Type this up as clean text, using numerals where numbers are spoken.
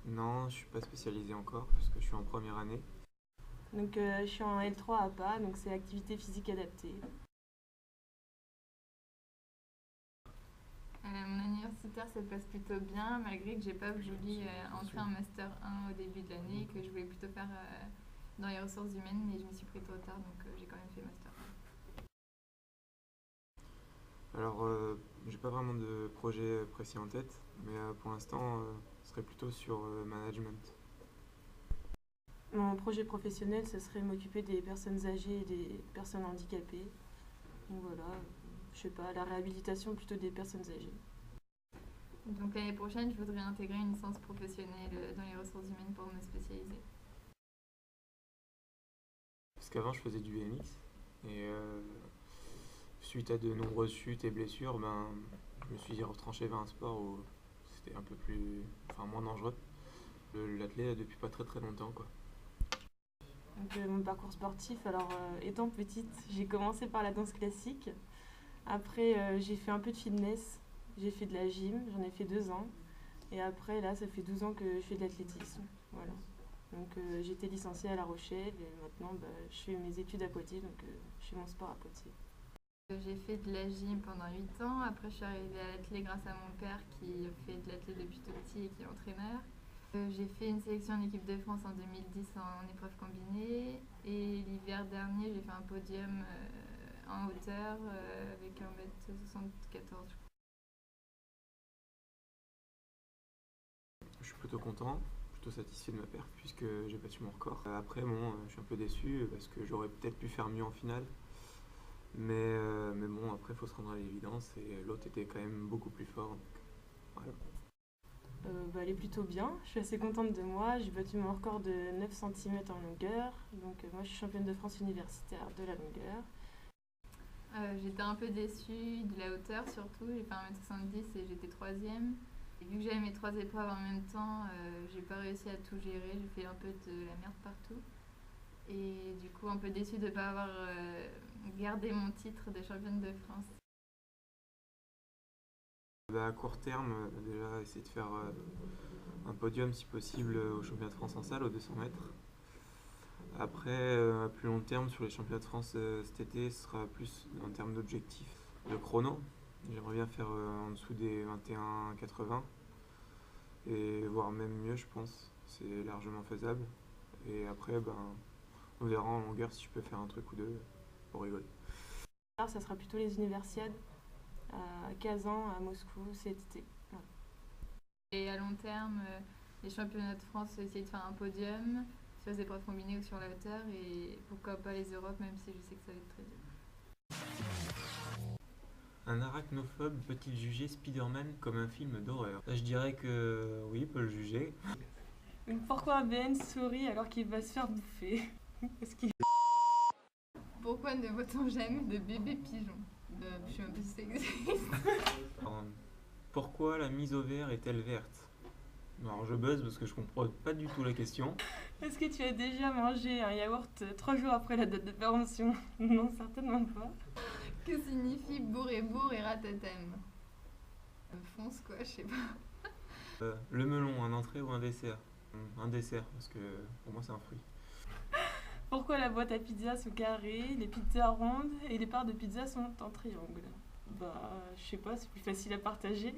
Non, je suis pas spécialisé encore parce que je suis en première année. Donc je suis en L3 à APA, donc c'est activité physique adaptée. Mon année universitaire ça se passe plutôt bien, malgré que j'ai pas voulu entrer en master 1 au début de l'année, que je voulais plutôt faire dans les ressources humaines, mais je m'y suis pris trop tard, donc j'ai quand même fait master 1. Alors, j'ai pas vraiment de projet précis en tête, mais pour l'instant, ce serait plutôt sur management. Mon projet professionnel, ce serait m'occuper des personnes âgées et des personnes handicapées. Donc voilà, je sais pas, la réhabilitation plutôt des personnes âgées. Donc l'année prochaine, je voudrais intégrer une licence professionnelle dans les ressources humaines pour me spécialiser. Parce qu'avant, je faisais du BMX et suite à de nombreuses chutes et blessures, ben, je me suis retranché vers un sport où c'était un peu plus, enfin, moins dangereux. L'athlète depuis pas très très longtemps, quoi. Donc mon parcours sportif, alors étant petite, j'ai commencé par la danse classique. Après, j'ai fait un peu de fitness, j'ai fait de la gym, j'en ai fait 2 ans. Et après, là, ça fait 12 ans que je fais de l'athlétisme. Voilà. Donc j'étais licenciée à La Rochelle et maintenant bah, je fais mes études à Poitiers, donc je fais mon sport à Poitiers. J'ai fait de la gym pendant 8 ans. Après, je suis arrivée à l'athlé grâce à mon père qui fait de l'athlé depuis tout petit et qui est entraîneur. J'ai fait une sélection en équipe de France en 2010 en épreuve combinée. Et l'hiver dernier, j'ai fait un podium en hauteur avec 1m74. Je suis plutôt content, plutôt satisfait de ma perf puisque j'ai battu mon record. Après, bon, je suis un peu déçu parce que j'aurais peut-être pu faire mieux en finale. Mais bon, après, il faut se rendre à l'évidence et l'autre était quand même beaucoup plus fort. Donc, voilà. Bah, elle est plutôt bien, je suis assez contente de moi. J'ai battu mon record de 9 cm en longueur. Donc moi, je suis championne de France universitaire de la longueur. J'étais un peu déçue de la hauteur surtout. J'ai fait 1m70 et j'étais troisième. Et vu que j'avais mes 3 épreuves en même temps, j'ai pas réussi à tout gérer. J'ai fait un peu de la merde partout. Et du coup, un peu déçue de ne pas avoir gardé mon titre de championne de France. Bah, à court terme, déjà, essayer de faire un podium si possible au championnat de France en salle, aux 200 mètres. Après, à plus long terme, sur les championnats de France cet été, ce sera plus en termes d'objectifs. De chrono, j'aimerais bien faire en dessous des 21,80 et voire même mieux, je pense. C'est largement faisable. Et après, ben, on verra en longueur si je peux faire un truc ou deux pour rigoler. Alors, ça sera plutôt les universiades à Kazan, à Moscou cet été. Voilà. Et à long terme, les championnats de France, essayer de faire un podium sur les épreuves combinées ou sur la hauteur. Et pourquoi pas les Europes, même si je sais que ça va être très dur. Un arachnophobe peut-il juger Spider-Man comme un film d'horreur? Je dirais que oui, il peut le juger. Donc, pourquoi Ben sourit alors qu'il va se faire bouffer? Parce qu'il Pourquoi ne voit-on jamais de bébé pigeon? Je sais même pas si ça existe. Alors, pourquoi la mise au vert est-elle verte? Alors je buzz parce que je comprends pas du tout la question. Est-ce que tu as déjà mangé un yaourt 3 jours après la date de péremption? Non, certainement pas. Que signifie bourre et ratatem? Fonce quoi, je sais pas. Le melon, un entrée ou un dessert? Un dessert, parce que pour moi c'est un fruit. Pourquoi la boîte à pizza sont carrées, les pizzas rondes et les parts de pizza sont en triangle? Bah, je sais pas, c'est plus facile à partager.